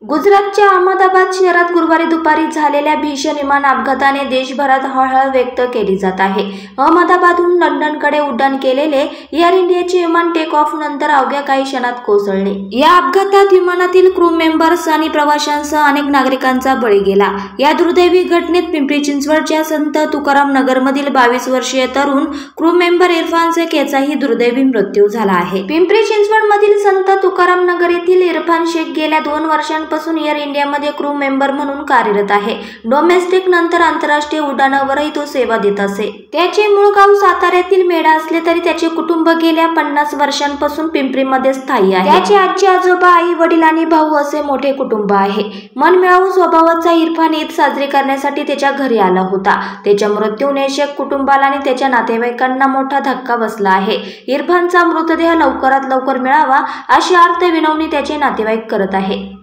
गुजरातच्या अहमदाबाद शहरात गुरुवारी दुपारी झालेल्या भीषण विमान अपघाताने देशभरात हळहळ व्यक्त केली जात आहे। अहमदाबादहून लंडनकडे उड्डाण केलेले एअर इंडियाचे विमान टेक ऑफ नंतर अवघ्या काही क्षणात कोसळले। या अपघातात विमानातील क्रू मेंबर्स आणि प्रवाशांसह अनेक नागरिकांचा बळी गेला। या दुर्दैवी घटनेत पिंपरी चिंचवडच्या संत तुकाराम नगरमधील 22 वर्षीय तरुण क्रू मेंबर इरफान शेख याचाही दुर्दैवी मृत्यू झाला आहे। पिंपरी चिंचवडमधील संत तुकाराम नगर येथील इरफान शेख गेल्या 2 वर्षांपासून एअर इंडियामध्ये क्रू मेंबर म्हणून कार्यरत आहे। डोमेस्टिक नंतर आंतरराष्ट्रीय उड्डाणावरही तो सेवा देत असे। त्याचे मूळ गाव साताऱ्यातील मेढा असले तरी त्याचे कुटुंब गेल्या 50 वर्षांपासून पिंपरीमध्ये स्थायी आहे। त्याचे आजी आजोबा, आई वडील आणि भाऊ असे मोठे कुटुंब आहे। मनमिळावू स्वभावाचा इरफान ईद साजरी करण्यासाठी त्याच्या घरी आला होता। त्याच्या मृत्यूने शेख कुटुंबाला आणि त्याच्या नातेवाईकांना मोठा धक्का बसला आहे। इरफानचा मृतदेह लवकरात लवकर मिळावा अशी अर्थ विनवणी त्याचे नातेवाईक करत आहे।